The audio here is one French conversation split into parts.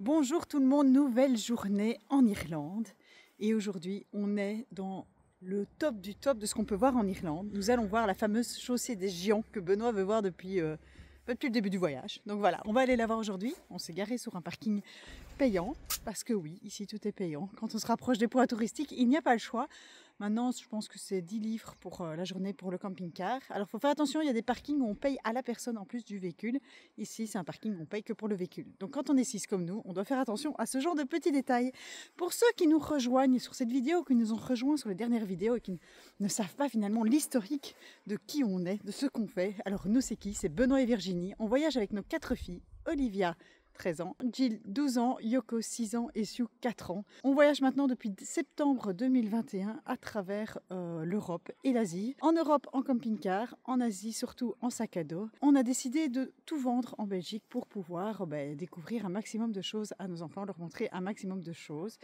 Bonjour tout le monde, nouvelle journée en Irlande et aujourd'hui on est dans le top du top de ce qu'on peut voir en Irlande. Nous allons voir la fameuse chaussée des géants que Benoît veut voir depuis le début du voyage. Donc voilà, on va aller la voir aujourd'hui. On s'est garé sur un parking payant parce que oui, ici tout est payant. Quand on se rapproche des points touristiques, il n'y a pas le choix. Maintenant, je pense que c'est 10 livres pour la journée pour le camping-car. Alors, il faut faire attention, il y a des parkings où on paye à la personne en plus du véhicule. Ici, c'est un parking où on paye que pour le véhicule. Donc, quand on est 6 comme nous, on doit faire attention à ce genre de petits détails. Pour ceux qui nous rejoignent sur cette vidéo, qui nous ont rejoints sur les dernières vidéos et qui ne savent pas finalement l'historique de qui on est, de ce qu'on fait. Alors, nous, c'est qui? C'est Benoît et Virginie. On voyage avec nos 4 filles, Olivia, 13 ans, Jill 12 ans, Yoko 6 ans et Sue 4 ans. On voyage maintenant depuis septembre 2021 à travers l'Europe et l'Asie. En Europe en camping-car, en Asie surtout en sac à dos. On a décidé de tout vendre en Belgique pour pouvoir découvrir un maximum de choses à nos enfants, leur montrer un maximum de choses.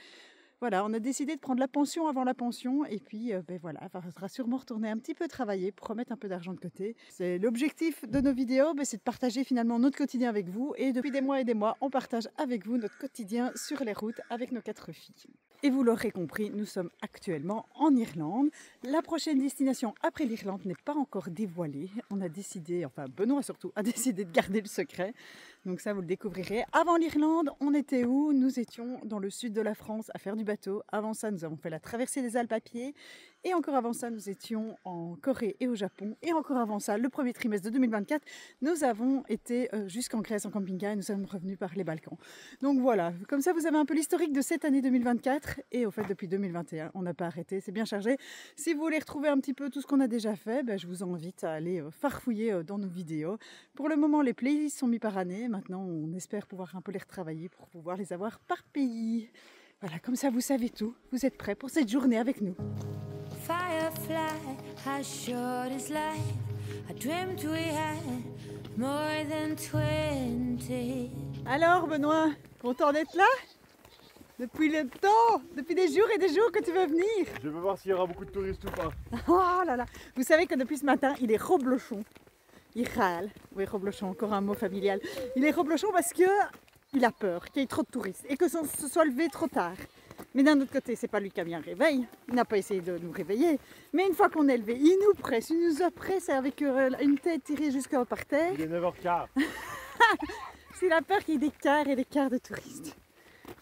Voilà, on a décidé de prendre la pension avant la pension et puis voilà, il faudra sûrement retourner un petit peu travailler pour remettre un peu d'argent de côté. C'est l'objectif de nos vidéos, c'est de partager finalement notre quotidien avec vous et depuis des mois et des mois, on partage avec vous notre quotidien sur les routes avec nos 4 filles. Et vous l'aurez compris, nous sommes actuellement en Irlande. La prochaine destination après l'Irlande n'est pas encore dévoilée. On a décidé, enfin Benoît surtout, a décidé de garder le secret. Donc ça, vous le découvrirez. Avant l'Irlande, on était où? Nous étions dans le sud de la France à faire du bateau. Avant ça, nous avons fait la traversée des Alpes à pied. Et encore avant ça, nous étions en Corée et au Japon. Et encore avant ça, le premier trimestre de 2024, nous avons été jusqu'en Grèce en camping-car et nous sommes revenus par les Balkans. Donc voilà, comme ça, vous avez un peu l'historique de cette année 2024. Et au fait, depuis 2021, on n'a pas arrêté, c'est bien chargé. Si vous voulez retrouver un petit peu tout ce qu'on a déjà fait, je vous invite à aller farfouiller dans nos vidéos. Pour le moment, les playlists sont mis par année. Maintenant, on espère pouvoir un peu les retravailler pour pouvoir les avoir par pays. Voilà, comme ça, vous savez tout. Vous êtes prêts pour cette journée avec nous. Firefly, how short is life? I dreamt we had more than 20. Alors, Benoît, content d'être là? Depuis le temps, depuis des jours et des jours que tu veux venir. Je veux voir s'il y aura beaucoup de touristes ou pas. Oh là là. Vous savez que depuis ce matin, il est reblochon. Il râle. Oui, reblochon, encore un mot familial. Il est reblochon parce que il a peur qu'il y ait trop de touristes et que ça se soit levé trop tard. Mais d'un autre côté, c'est pas lui qui a mis un réveil. Il n'a pas essayé de nous réveiller. Mais une fois qu'on est levé, il nous presse. Il nous oppresse avec une tête tirée jusqu'à par terre. Il est 9h15. S'il a peur qu'il y ait des quarts et des quarts de touristes.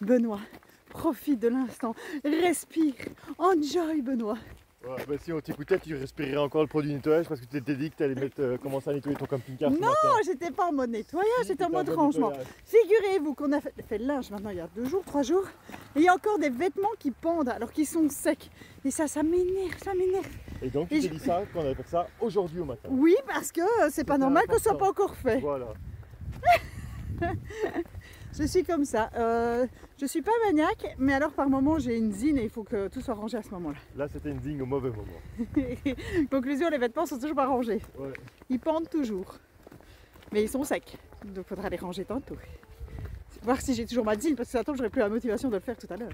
Benoît, profite de l'instant. Respire. Enjoy, Benoît. Ouais, si on t'écoutait, tu respirerais encore le produit nettoyage parce que tu t'étais dit que tu allais commencer à nettoyer ton camping-car. Non, j'étais pas en mode nettoyage, j'étais en mode rangement. Figurez-vous qu'on a fait le linge maintenant il y a 2 jours, 3 jours. Et il y a encore des vêtements qui pendent alors qu'ils sont secs. Et ça m'énerve, ça m'énerve. Et donc tu t'es dit ça, qu'on allait faire ça aujourd'hui au matin. Oui, parce que c'est pas normal que ce soit pas encore fait. Voilà. Je suis comme ça. Je suis pas maniaque, mais alors par moment j'ai une zine et il faut que tout soit rangé à ce moment-là. Là c'était une zing au mauvais moment. Conclusion, les vêtements sont toujours pas rangés. Ouais. Ils pendent toujours. Mais ils sont secs. Donc il faudra les ranger tantôt. Voir si j'ai toujours ma zine, parce que ça tombe, j'aurais plus la motivation de le faire tout à l'heure.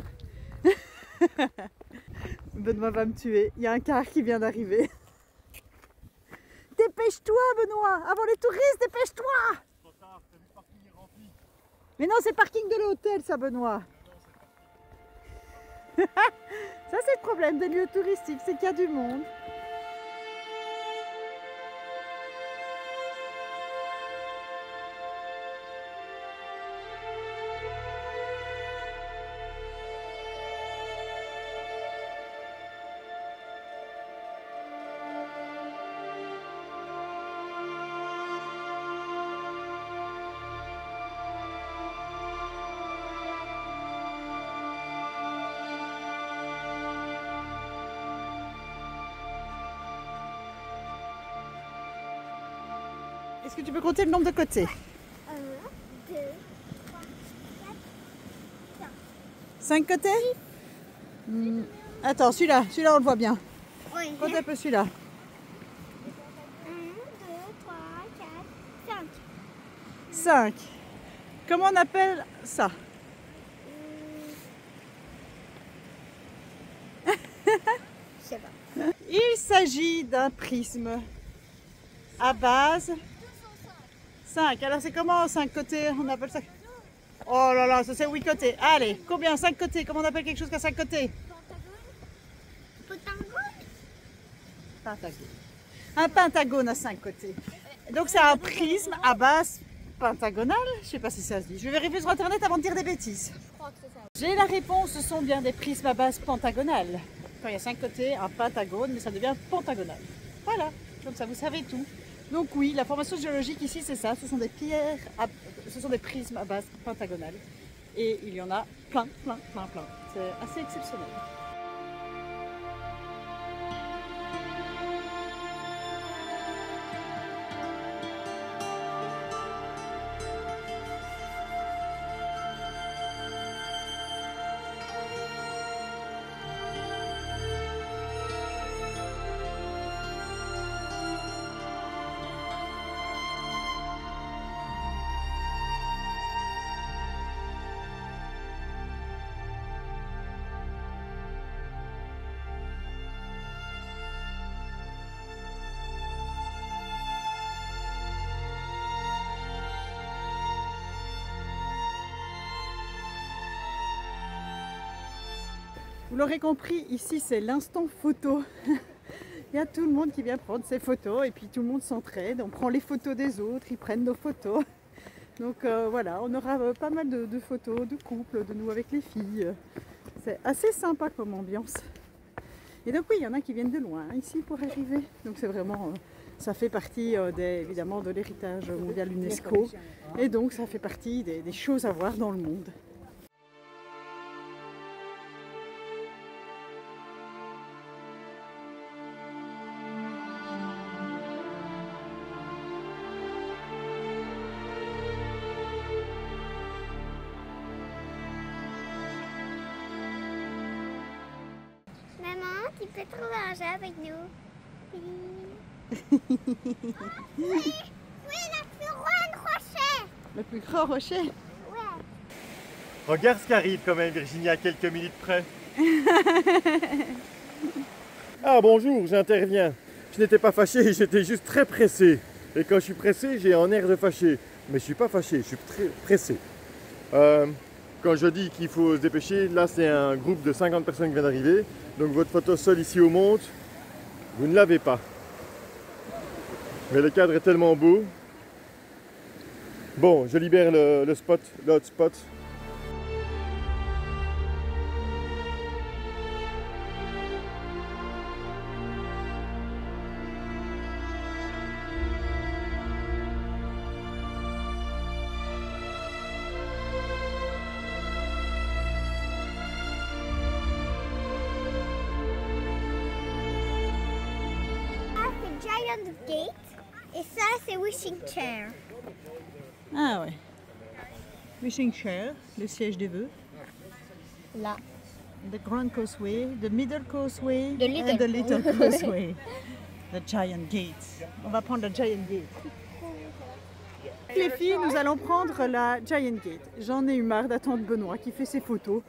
Benoît va me tuer. Il y a un car qui vient d'arriver. Dépêche-toi, Benoît! Avant les touristes, dépêche-toi! Mais non, c'est le parking de l'hôtel, ça, Benoît. Ça, c'est le problème des lieux touristiques, c'est qu'il y a du monde. Est-ce que tu peux compter le nombre de côtés? 1, 2, 3, 4, 5 côtés? Attends, celui-là on le voit bien. 5. Oui. Compte un peu celui-là. 1, 2, 3, 4, 5. 5. Comment on appelle ça? Je sais pas. Il s'agit d'un prisme à base 5. Alors c'est comment 5 côtés? On appelle ça. Oh là là, ça c'est 8 côtés. Allez, combien? 5 côtés. Comment on appelle quelque chose qui a 5 côtés? Pentagone. Un pentagone à 5 côtés. Donc c'est un prisme à base pentagonale. Je sais pas si ça se dit. Je vais vérifier sur internet avant de dire des bêtises. J'ai la réponse, ce sont bien des prismes à base pentagonale. Quand il y a 5 côtés, un pentagone, mais ça devient pentagonal. Voilà, comme ça vous savez tout. Donc oui, la formation géologique ici c'est ça, ce sont des pierres, ce sont des prismes à base pentagonale. Et il y en a plein. C'est assez exceptionnel. Vous l'aurez compris, ici c'est l'instant photo. Il y a tout le monde qui vient prendre ses photos et puis tout le monde s'entraide. On prend les photos des autres, ils prennent nos photos. Donc voilà, on aura pas mal de photos de couples, de nous avec les filles. C'est assez sympa comme ambiance. Et donc oui, il y en a qui viennent de loin ici pour arriver. Donc c'est vraiment, ça fait partie évidemment de l'héritage mondial UNESCO. Et donc ça fait partie des choses à voir dans le monde. Maman, tu peux trouver un jeu avec nous? Oui, le plus grand rocher. Le plus grand rocher. Ouais. Regarde ce qui arrive quand même, Virginie, à quelques minutes près. Ah bonjour, j'interviens. Je n'étais pas fâché, j'étais juste très pressé. Et quand je suis pressé, j'ai un air de fâché. Mais je ne suis pas fâché, je suis très pressé. Quand je dis qu'il faut se dépêcher, là c'est un groupe de 50 personnes qui viennent d'arriver. Donc votre photo seule ici au monte, vous ne l'avez pas. Mais le cadre est tellement beau. Bon, je libère le spot, le hotspot. C'est Giant Gate et ça c'est Wishing Chair. Ah ouais. Wishing Chair, le siège des vœux. Là. The Grand Causeway, the Middle Causeway, The Little and the Little Causeway. The Giant Gate. On va prendre la Giant Gate. Les filles, nous allons prendre la Giant Gate. J'en ai eu marre d'attendre Benoît qui fait ses photos.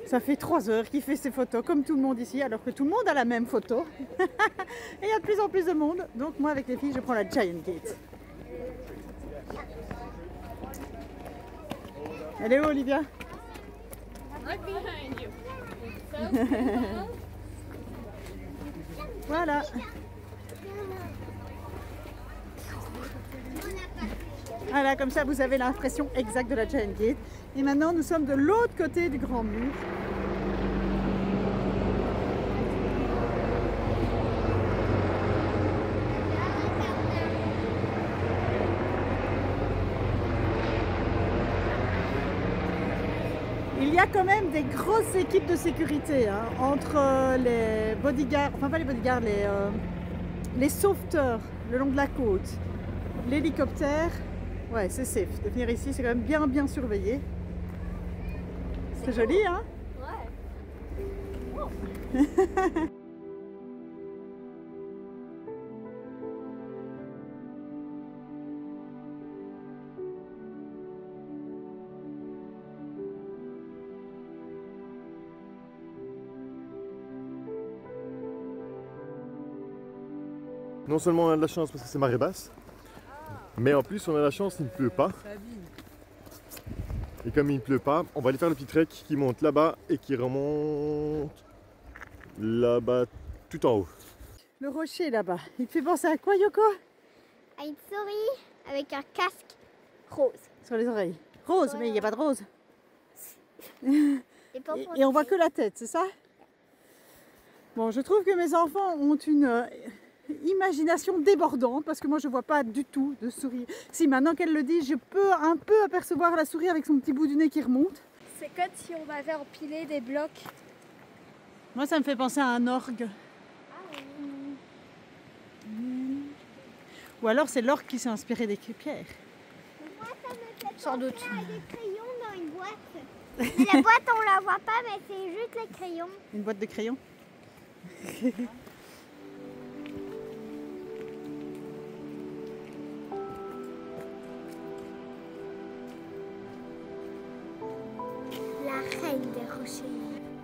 Ça fait 3 heures qu'il fait ses photos, comme tout le monde ici, alors que tout le monde a la même photo. Et il y a de plus en plus de monde. Donc moi, avec les filles, je prends la Giant Gate. Elle est où, Olivia? Voilà. Voilà, comme ça vous avez l'impression exacte de la Giant Gate. Et maintenant nous sommes de l'autre côté du grand mur. Il y a quand même des grosses équipes de sécurité hein, entre les bodyguards, enfin pas les bodyguards, les sauveteurs le long de la côte, l'hélicoptère. Ouais, c'est safe. De venir ici, c'est quand même bien surveillé. C'est joli, hein? Ouais. Non seulement on a de la chance parce que c'est marée basse, mais en plus on a la chance qu'il ne pleut pas. Et comme il ne pleut pas, on va aller faire le petit trek qui monte là-bas et qui remonte là-bas tout en haut. Le rocher là-bas, il te fait penser à quoi, Yoko? À une souris avec un casque rose. Sur les oreilles. Rose, mais il n'y a pas de rose. Et on voit que la tête, c'est ça? Bon, je trouve que mes enfants ont une imagination débordante parce que moi je vois pas du tout de souris. Si maintenant qu'elle le dit, je peux un peu apercevoir la souris avec son petit bout du nez qui remonte. C'est comme si on avait empilé des blocs. Moi ça me fait penser à un orgue. Ou alors c'est l'orgue qui s'est inspiré des pierres. Moi, ça me fait Sans doute. penser à des crayons dans une boîte. Mais la boîte, on la voit pas, mais c'est juste les crayons. Une boîte de crayons. La reine des rochers.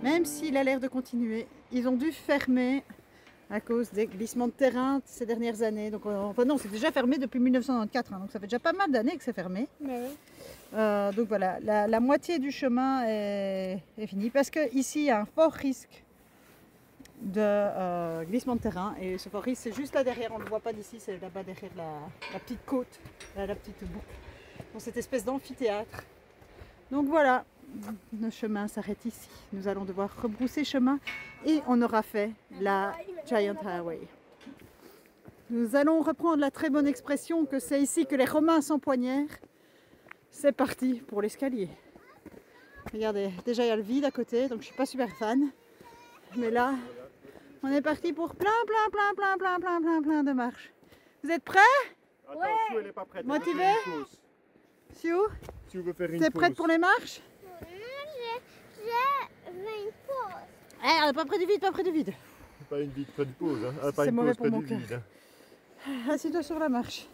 Même s'il a l'air de continuer, ils ont dû fermer à cause des glissements de terrain ces dernières années. Donc, enfin non, c'est déjà fermé depuis 1994, hein, donc ça fait déjà pas mal d'années que c'est fermé. Donc voilà, la moitié du chemin est finie parce qu'ici il y a un fort risque de glissement de terrain et ce fort risque c'est juste là derrière, on ne le voit pas d'ici, c'est là-bas derrière la petite côte, la petite boucle, dans cette espèce d'amphithéâtre. Donc voilà, le chemin s'arrête ici. Nous allons devoir rebrousser chemin et on aura fait la Giant Highway. Nous allons reprendre la très bonne expression que c'est ici que les Romains s'empoignèrent. C'est parti pour l'escalier. Regardez, déjà il y a le vide à côté, donc je suis pas super fan. Mais là, on est parti pour plein de marches. Vous êtes prêts? Attends, Sue, elle n'est pas prête. Motivé? Sue, Tu veux faire une t'es pause? prête pour les marches? Je veux une pause. Eh, pas près du vide, pas près du vide. Pas une vide, pas de pause. Hein. Ah, pas C'est une mauvais pause pour près mon du cœur. vide. Hein. Assieds-toi sur la marche.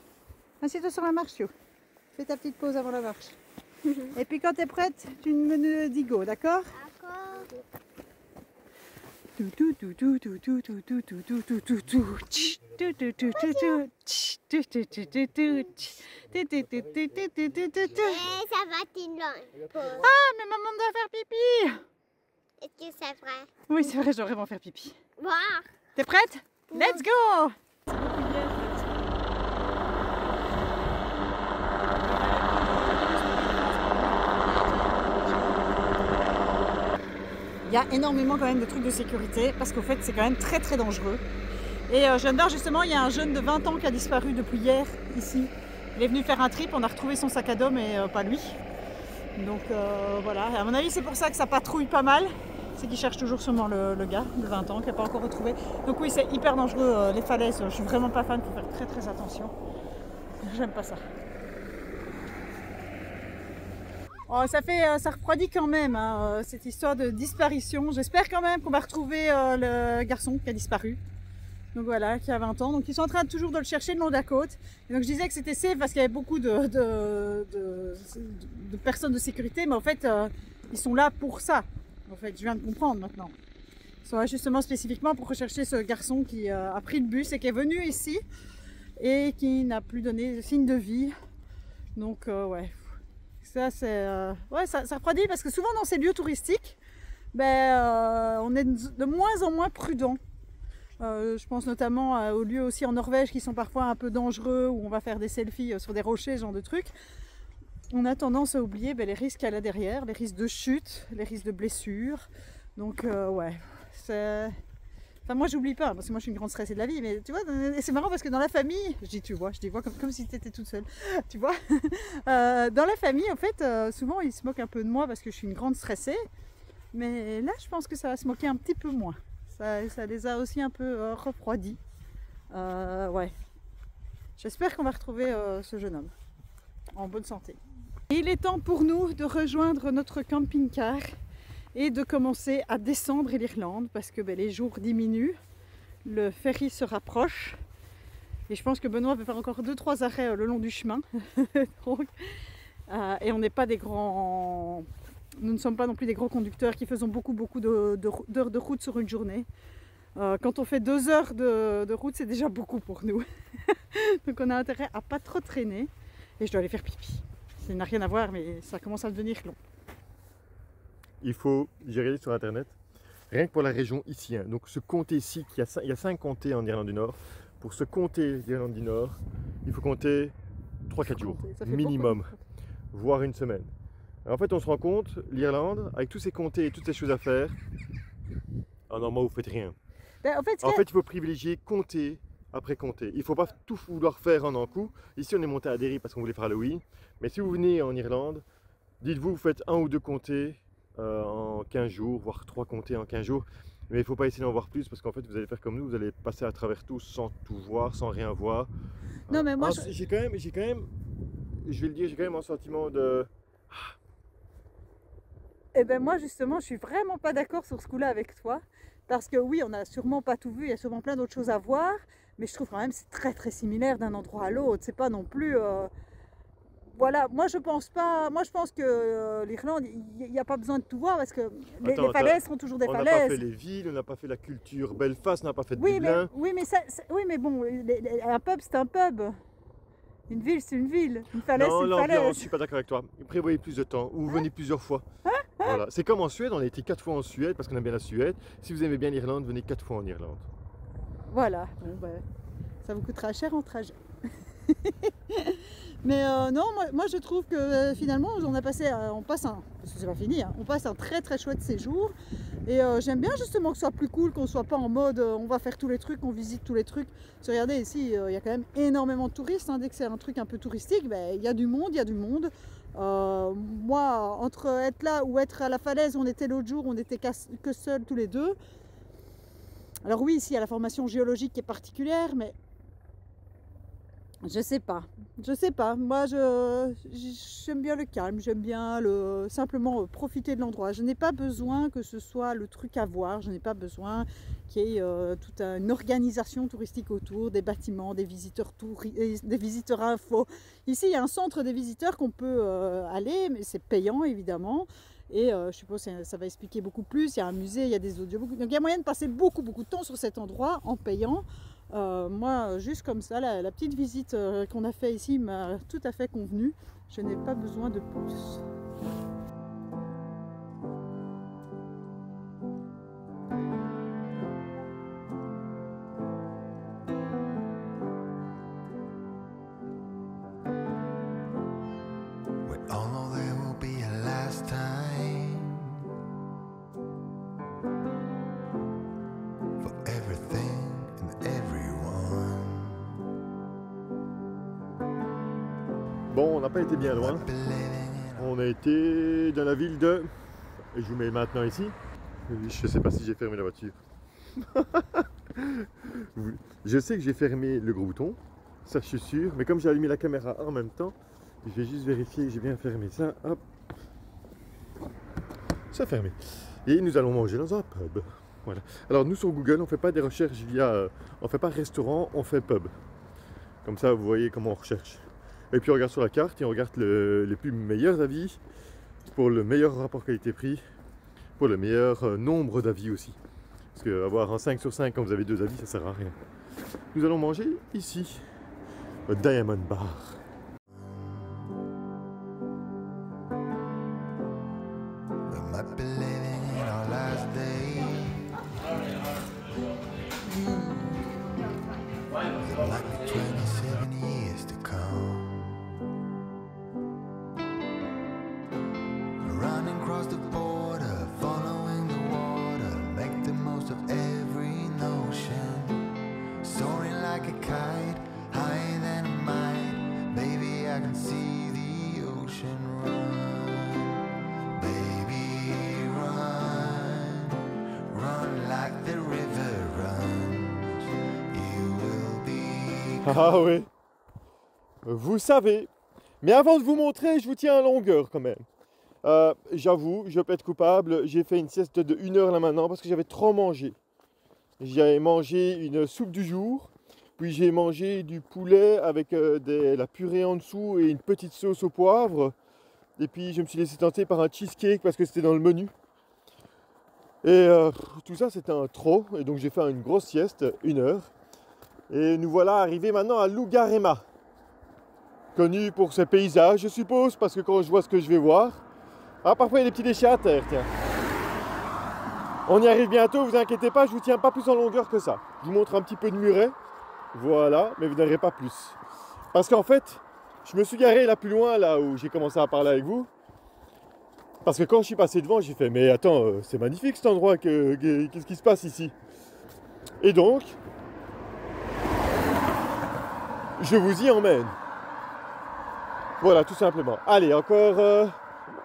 Assieds-toi sur la marche, Sue. Fais ta petite pause avant la marche. Et puis quand t'es prête, tu me dis go, d'accord? D'accord. Et ça va être une longue pause. Ah, mais maman doit faire pipi! Est-ce que c'est vrai? Oui, c'est vrai, je dois vraiment faire pipi. Bon. T'es prête? Let's go! Il y a énormément quand même de trucs de sécurité parce qu'au fait c'est quand même très dangereux. Et je viens de voir justement, il y a un jeune de 20 ans qui a disparu depuis hier ici. Il est venu faire un trip, on a retrouvé son sac à dos mais pas lui. Donc voilà, et à mon avis c'est pour ça que ça patrouille pas mal. C'est qu'il cherche toujours sûrement le gars de 20 ans qui n'a pas encore retrouvé. Donc oui, c'est hyper dangereux les falaises, je suis vraiment pas fan, il faut faire très attention. J'aime pas ça. Oh, ça refroidit quand même hein, cette histoire de disparition. J'espère quand même qu'on va retrouver le garçon qui a disparu. Donc voilà, qui a 20 ans. Donc ils sont en train toujours de le chercher le long de la côte. Et donc je disais que c'était safe parce qu'il y avait beaucoup de personnes de sécurité. Mais en fait, ils sont là pour ça. En fait, je viens de comprendre maintenant. Ils sont là justement spécifiquement pour rechercher ce garçon qui a pris le bus et qui est venu ici. Et qui n'a plus donné de signe de vie. Donc ouais. Ça, c'est, ouais, ça refroidit parce que souvent dans ces lieux touristiques, on est de moins en moins prudent. Je pense notamment aux lieux aussi en Norvège qui sont parfois un peu dangereux, où on va faire des selfies sur des rochers, ce genre de trucs. On a tendance à oublier les risques qu'il y a là derrière, les risques de chute, les risques de blessures. Donc ouais, c'est... Enfin moi j'oublie pas, parce que moi je suis une grande stressée de la vie, mais tu vois, c'est marrant parce que dans la famille, je dis tu vois comme si tu étais toute seule, tu vois. Dans la famille en fait, souvent ils se moquent un peu de moi parce que je suis une grande stressée, mais là je pense que ça va se moquer un petit peu moins. Ça les a aussi un peu refroidis. Ouais. J'espère qu'on va retrouver ce jeune homme en bonne santé. Et il est temps pour nous de rejoindre notre camping-car et de commencer à descendre l'Irlande parce que les jours diminuent, le ferry se rapproche et je pense que Benoît va faire encore 2-3 arrêts le long du chemin. Donc, et on n'est pas des grands... Nous ne sommes pas non plus des gros conducteurs qui faisons beaucoup d'heures de route sur une journée. Quand on fait 2 heures de route, c'est déjà beaucoup pour nous. Donc on a intérêt à pas trop traîner et je dois aller faire pipi. ça n'a rien à voir, mais ça commence à devenir long. Il faut, j'ai regardé sur internet, rien que pour la région ici, hein, donc ce comté-ci, il y a 5 comtés en Irlande du Nord. Pour ce comté d'Irlande du Nord, il faut compter 3-4 jours, Ça fait minimum, beaucoup. voire une semaine. Alors en fait, on se rend compte, l'Irlande, avec tous ces comtés et toutes ces choses à faire, normalement, vous ne faites rien. Ben, en fait, En fait, il faut privilégier comté après comté. Il ne faut pas tout vouloir faire en un coup. Ici, on est monté à Derry parce qu'on voulait faire Halloween. Mais si vous venez en Irlande, dites-vous, vous faites 1 ou 2 comtés en 15 jours, voire 3 comtés en 15 jours. Mais il ne faut pas essayer d'en voir plus parce qu'en fait, vous allez faire comme nous, vous allez passer à travers tout sans tout voir, sans rien voir. non, mais moi, J'ai quand même, je vais le dire, j'ai quand même un sentiment de... eh ben moi justement, je suis vraiment pas d'accord sur ce coup-là avec toi, parce que oui, on n'a sûrement pas tout vu, il y a sûrement plein d'autres choses à voir, mais je trouve quand même c'est très très similaire d'un endroit à l'autre. C'est pas non plus, voilà. Moi je pense pas. Moi je pense que l'Irlande, il n'y a pas besoin de tout voir parce que les falaises seront toujours des On n'a pas fait falaises. les villes, on n'a pas fait la culture Belfast, on n'a pas fait de Oui, Dublin. oui, mais bon, un pub c'est un pub. Une ville, c'est une ville. Une falaise, c'est Non, une l'ambiance, je falaise. suis pas d'accord avec toi. Prévoyez plus de temps, ou vous venez plusieurs fois. Voilà. C'est comme en Suède, on a été 4 fois en Suède parce qu'on aime bien la Suède. Si vous aimez bien l'Irlande, venez 4 fois en Irlande. Voilà. Bon, ben, ça vous coûtera cher en trajet. Mais non, moi je trouve que finalement on a passé, on passe un, parce que c'est pas fini, hein, on passe un très très chouette séjour. Et j'aime bien justement que ce soit plus cool, qu'on soit pas en mode on va faire tous les trucs, on visite tous les trucs. Parce que regardez ici, il y a quand même énormément de touristes, hein. Dès que c'est un truc un peu touristique, ben, il y a du monde, il y a du monde. Moi, entre être là ou être à la falaise où on était l'autre jour, on était que seuls tous les deux. Alors oui, ici il y a la formation géologique qui est particulière, mais je sais pas. Moi, j'aime bien le calme, j'aime bien simplement profiter de l'endroit. Je n'ai pas besoin que ce soit le truc à voir, je n'ai pas besoin qu'il y ait toute une organisation touristique autour, des bâtiments, des visiteurs des visiteurs info. Ici, il y a un centre des visiteurs qu'on peut aller, mais c'est payant évidemment. Et je suppose que ça va expliquer beaucoup plus. Il y a un musée, il y a des audiobooks. Donc il y a moyen de passer beaucoup de temps sur cet endroit en payant. Moi, juste comme ça, la petite visite qu'on a fait ici m'a tout à fait convenu. Je n'ai pas besoin de plus. We all know there will be a last time for everything and everyone. Bon, on n'a pas été bien loin. Might be living in On a été dans la ville de... Et je vous mets maintenant ici. Je sais pas si j'ai fermé la voiture. Je sais que j'ai fermé le gros bouton. Ça, je suis sûr. Mais comme j'ai allumé la caméra en même temps, je vais juste vérifier que j'ai bien fermé ça. Hop. C'est fermé. Et nous allons manger dans un pub. Voilà. Alors nous sur Google, on ne fait pas des recherches via... on ne fait pas restaurant, on fait pub. Comme ça, vous voyez comment on recherche. Et puis on regarde sur la carte et on regarde les plus meilleurs avis pour le meilleur rapport qualité-prix, pour le meilleur nombre d'avis aussi. Parce qu'avoir un 5 sur 5 quand vous avez 2 avis, ça sert à rien. Nous allons manger ici, au Diamond Bar. we might be living in our last day. Like 27 years to come. Running across the border, following the water, make the most of every notion. Soaring like a kite, higher than a mite. Baby, I can see the ocean run. Baby, run, run like the river runs. You will be. Ah oui, vous savez. Mais avant de vous montrer, je vous tiens à longueur quand même. J'avoue, je plaide coupable, j'ai fait une sieste de 1 heure là maintenant parce que j'avais trop mangé. J'ai mangé une soupe du jour, puis j'ai mangé du poulet avec la purée en dessous et une petite sauce au poivre. Et puis je me suis laissé tenter par un cheesecake parce que c'était dans le menu. Et tout ça c'était un trop, et donc j'ai fait une grosse sieste, 1 heure. Et nous voilà arrivés maintenant à Lougarema, connu pour ses paysages, je suppose, parce que quand je vois ce que je vais voir... Ah, parfois il y a des petits déchets à terre, tiens. On y arrive bientôt, vous inquiétez pas, je vous tiens pas plus en longueur que ça. Je vous montre un petit peu de muret, voilà, mais vous n'aurez pas plus. Parce qu'en fait, je me suis garé là plus loin, là où j'ai commencé à parler avec vous. Parce que quand je suis passé devant, j'ai fait, mais attends, c'est magnifique cet endroit, qu'est-ce qui se passe ici? Et donc, je vous y emmène. Voilà, tout simplement. Allez, encore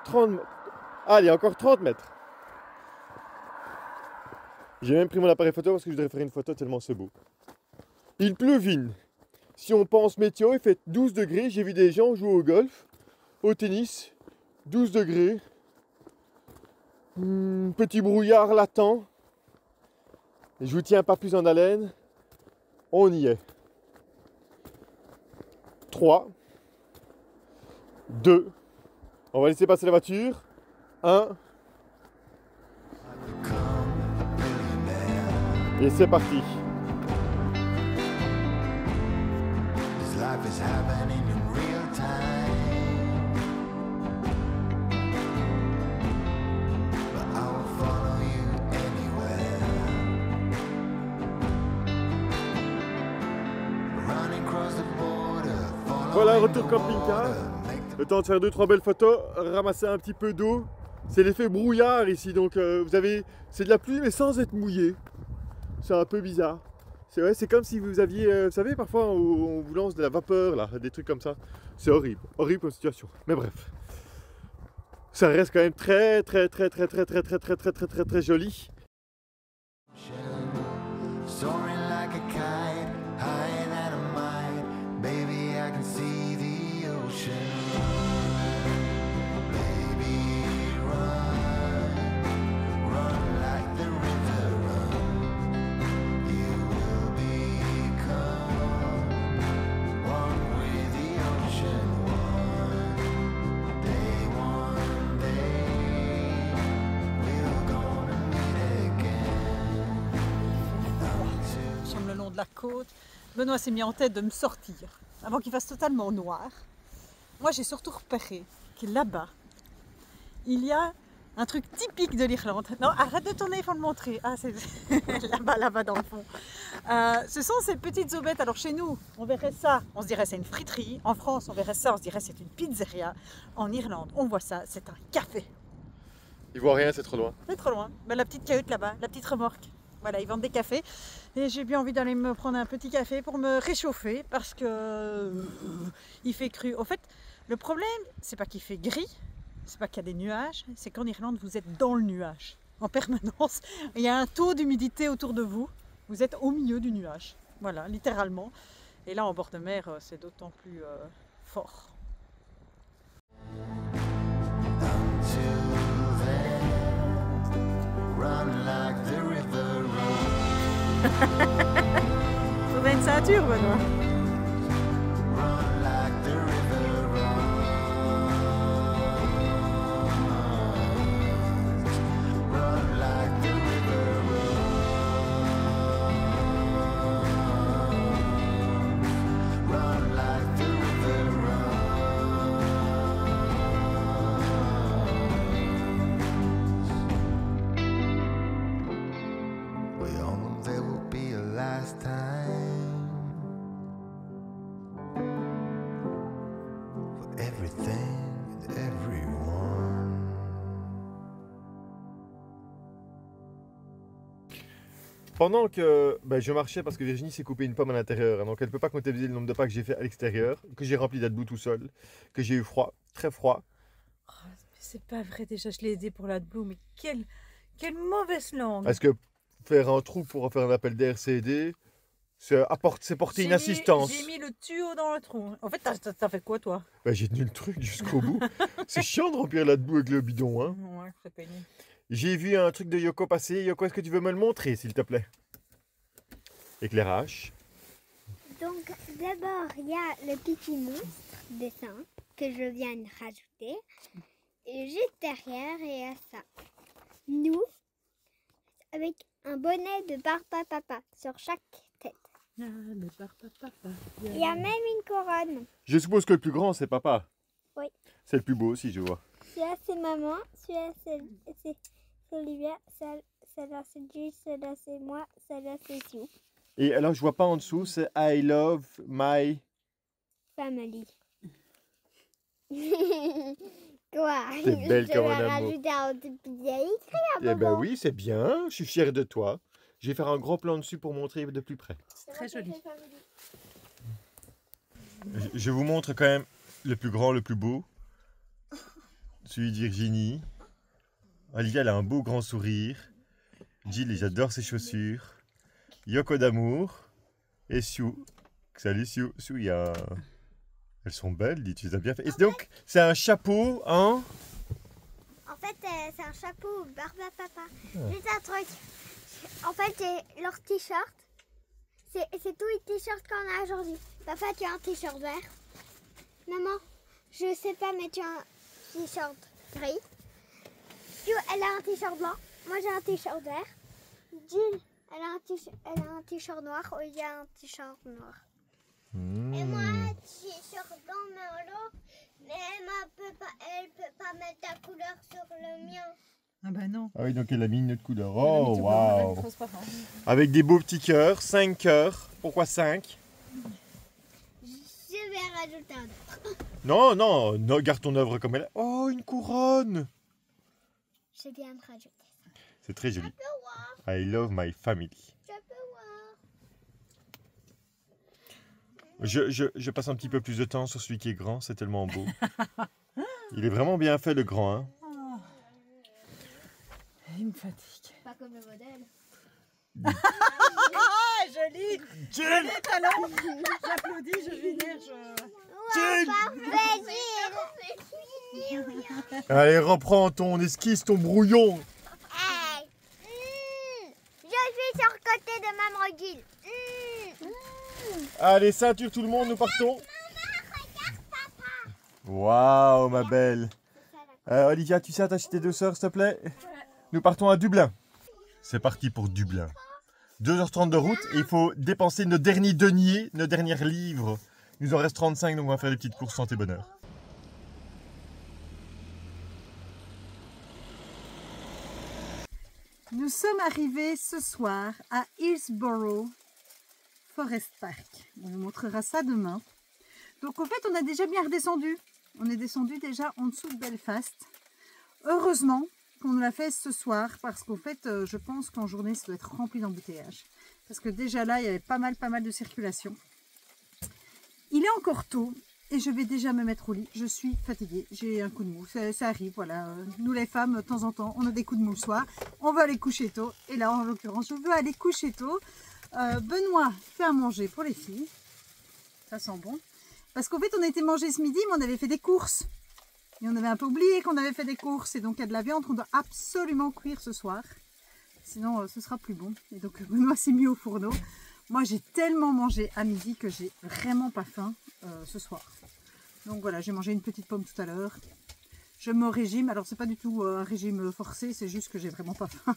30 mètres. J'ai même pris mon appareil photo parce que je voudrais faire une photo tellement c'est beau. Il pleuvine. Si on pense météo, il fait 12 degrés. J'ai vu des gens jouer au golf, au tennis. 12 degrés. Petit brouillard latent. Je vous tiens pas plus en haleine. On y est. 3, 2, on va laisser passer la voiture. 1. Et c'est parti. This life is happening in real time. But I will follow you anywhere. Running across the border. Voilà, retour camping-car. Le temps de faire 2-3 belles photos, ramasser un petit peu d'eau. C'est l'effet brouillard ici, donc vous avez, c'est de la pluie mais sans être mouillé. C'est un peu bizarre. C'est comme si vous aviez, vous savez, parfois on vous lance de la vapeur, là, des trucs comme ça. C'est horrible, horrible comme situation. Mais bref, ça reste quand même très joli. Soaring like a kite, higher than a mite. Baby, I can see the ocean. Baby, run, run like the river run. You will become one with the ocean. One day, we're gonna meet again. Nous sommes le long de la côte. Benoît s'est mis en tête de me sortir avant qu'il fasse totalement noir. Moi, j'ai surtout repéré que là-bas, il y a un truc typique de l'Irlande. Non, arrête de tourner, il faut le montrer. Ah, c'est là-bas dans le fond. Ce sont ces petites aubettes. Alors chez nous, on verrait ça, on se dirait c'est une friterie. En France, on verrait ça, on se dirait c'est une pizzeria. En Irlande, on voit ça, c'est un café. Il voit rien, c'est trop loin. C'est trop loin. Ben, la petite cahute là-bas, la petite remorque. Voilà, ils vendent des cafés. Et j'ai bien envie d'aller me prendre un petit café pour me réchauffer parce que il fait cru. En fait, le problème, c'est pas qu'il fait gris, c'est pas qu'il y a des nuages, c'est qu'en Irlande, vous êtes dans le nuage en permanence. Il y a un taux d'humidité autour de vous. Vous êtes au milieu du nuage. Voilà, littéralement. Et là, en bord de mer, c'est d'autant plus fort. Run like the river run. Faudrait une ceinture, Benoît. Run like the river runs. Run like the river runs. Run like the river runs. We all know there will be a last time for everything and everyone. Pendant que je marchais, parce que Virginie s'est coupé une pomme à l'intérieur, hein, donc elle ne peut pas comptabiliser le nombre de pas que j'ai fait à l'extérieur, que j'ai rempli d'AdBlue tout seul, que j'ai eu froid, très froid. Oh, c'est pas vrai, déjà je l'ai aidé pour l'AdBlue, mais quelle mauvaise langue. Est-ce que faire un trou pour faire un appel d'RCD, c'est porter une assistance? J'ai mis le tuyau dans le trou. En fait, t'as fait quoi toi? J'ai tenu le truc jusqu'au bout. C'est chiant de remplir l'AdBlue avec le bidon. Hein. Ouais, c'est pénible. J'ai vu un truc de Yoko passer. Yoko, est-ce que tu veux me le montrer, s'il te plaît? Éclairage. Donc, d'abord, il y a le petit monstre dessin que je viens de rajouter. Et juste derrière, il y a ça. Nous, avec un bonnet de Barba Papa sur chaque tête. Il y a même une couronne. Je suppose que le plus grand, c'est papa. Oui. C'est le plus beau aussi, je vois. Celui-là, c'est maman. Celui-là, c'est Olivia. Celle-là, c'est Jill. Celle-là, c'est moi. Celle-là, c'est Sue. Et alors, je vois pas en dessous, c'est I love my... Family. Quoi? T'es belle Je comme vais un amour. rajouter un petit écrit à Eh ben maman. oui, c'est bien, je suis fier de toi. Je vais faire un gros plan dessus pour montrer de plus près. Très joli. Je vous montre quand même le plus grand, le plus beau. Celui de Virginie. Olivia, elle a un beau grand sourire. Jill, j'adore ses chaussures. Yoko d'amour. Et Sue. Salut Sue. Sue, elles sont belles, dis, tu les as bien fait. Et donc, c'est un chapeau, hein? En fait, c'est un chapeau barbe à papa. Juste un truc. En fait, c'est leur t-shirt. C'est tous les t-shirts qu'on a aujourd'hui. Papa, tu as un t-shirt vert. Maman, je sais pas, mais tu as un t-shirt gris. Sue, elle a un t-shirt blanc. Moi, j'ai un t-shirt vert. Jill, elle a un t-shirt noir. Olivia a un t-shirt noir. Et moi, un t-shirt blanc, mais elle peut pas mettre ta couleur sur le mien. Ah bah non. Ah oui, donc elle a mis une autre couleur. Elle a mis Oh, tout waouh! blanc, transparent. Avec des beaux petits cœurs, 5 cœurs. Pourquoi 5? Je vais rajouter un autre. Non, non, non, garde ton œuvre comme elle est. Oh, une couronne! Je viens de rajouter. C'est très joli. Je peux voir. I love my family. Je peux voir. Je passe un petit peu plus de temps sur celui qui est grand, c'est tellement beau. Il est vraiment bien fait, le grand. Hein. Il me fatigue. Pas comme le modèle. Ah, joli. Jill! Les talons. J'applaudis, je vénère. Jill! Parfait. Allez, reprends ton esquisse, ton brouillon. Hey. Je suis sur le côté de maman Jill. Allez, ceinture tout le monde, nous partons. Waouh, ma belle. Olivia, tu sais attacher tes deux sœurs, s'il te plaît? Nous partons à Dublin. C'est parti pour Dublin. 2h30 de route et il faut dépenser nos derniers deniers, nos dernières livres. Il nous en reste 35, donc on va faire des petites courses santé bonheur. Nous sommes arrivés ce soir à Hillsborough Forest Park. On vous montrera ça demain. Donc en fait, on a déjà bien redescendu. On est descendu déjà en dessous de Belfast. Heureusement qu'on l'a fait ce soir parce qu'en fait, je pense qu'en journée, ça doit être rempli d'embouteillages. Parce que déjà là, il y avait pas mal de circulation. Il est encore tôt et je vais déjà me mettre au lit. Je suis fatiguée, j'ai un coup de mou. Ça arrive, voilà. Nous les femmes, de temps en temps, on a des coups de mou le soir. On veut aller coucher tôt. Et là, en l'occurrence, je veux aller coucher tôt. Benoît fait à manger pour les filles. Ça sent bon. Parce qu'en fait, on a été manger ce midi, mais on avait fait des courses. Et on avait un peu oublié qu'on avait fait des courses. Et donc, il y a de la viande qu'on doit absolument cuire ce soir. Sinon, ce sera plus bon. Et donc, Benoît s'est mis au fourneau. Moi, j'ai tellement mangé à midi que j'ai vraiment pas faim ce soir. Donc voilà, j'ai mangé une petite pomme tout à l'heure. Je me régime. Alors, c'est pas du tout un régime forcé, c'est juste que j'ai vraiment pas faim.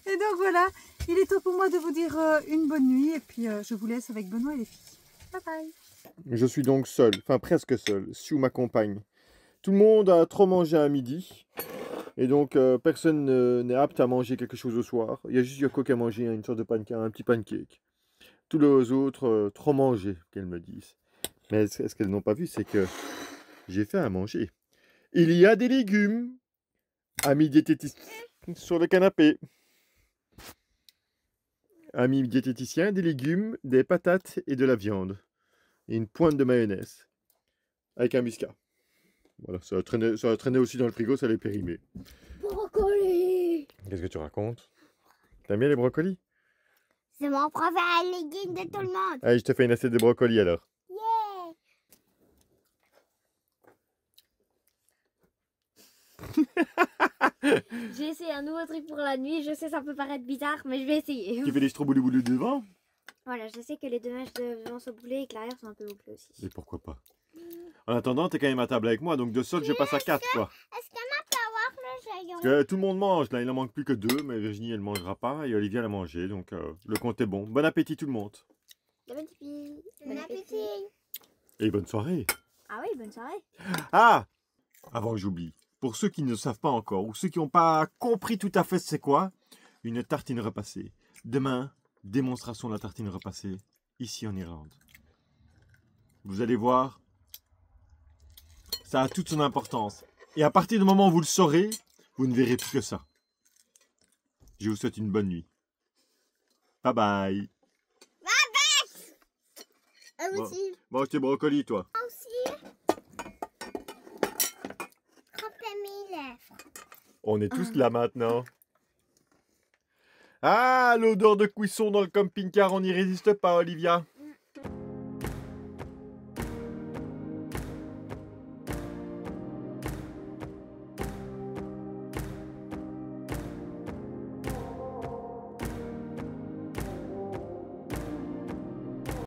Et donc voilà, il est temps pour moi de vous dire une bonne nuit. Et puis, je vous laisse avec Benoît et les filles. Bye bye. Je suis donc seul, enfin presque seul. Sue m'accompagne. Tout le monde a trop mangé à midi. Et donc, personne n'est apte à manger quelque chose au soir. Il y a juste Yoko qui a mangé une sorte de pancake, un petit pancake. Tous les autres, trop mangé, qu'elles me disent. Mais ce qu'elles n'ont pas vu, c'est que j'ai fait à manger. Il y a des légumes. Ami diététicien sur le canapé. Ami diététicien, des légumes, des patates et de la viande. Et une pointe de mayonnaise. Avec un muscat. Voilà, ça a traîné aussi dans le frigo, ça allait périmer. Brocoli. Qu'est-ce que tu racontes? T'aimes bien les brocolis? C'est mon préféré légume de tout le monde. Allez, je te fais une assiette de brocolis alors. Yeah. J'ai essayé un nouveau truc pour la nuit. Je sais, ça peut paraître bizarre, mais je vais essayer. Tu fais des strobouli-boulous devant? Voilà, je sais que les deux mèches devant sont bouclées et que l'arrière sont un peu bouclées aussi. Et pourquoi pas? En attendant, t'es quand même à table avec moi, donc de sol, je passe à 4, quoi. Est-ce que ma peut avoir le Parce que tout le monde mange, là il n'en manque plus que 2, mais Virginie elle ne mangera pas et Olivia l'a mangé, donc le compte est bon. Bon appétit tout le monde. Bon appétit. Et bonne soirée. Ah oui, bonne soirée. Ah, avant que j'oublie, pour ceux qui ne savent pas encore, ou ceux qui n'ont pas compris tout à fait c'est quoi, une tartine repassée. Demain, démonstration de la tartine repassée, ici en Irlande. Vous allez voir, ça a toute son importance. Et à partir du moment où vous le saurez, vous ne verrez plus que ça. Je vous souhaite une bonne nuit. Bye bye. Ah, Bon. aussi. Mange tes brocolis, toi. Aussi. Trempez mes lèvres. On est tous là maintenant. Ah, l'odeur de cuisson dans le camping-car, on n'y résiste pas, Olivia.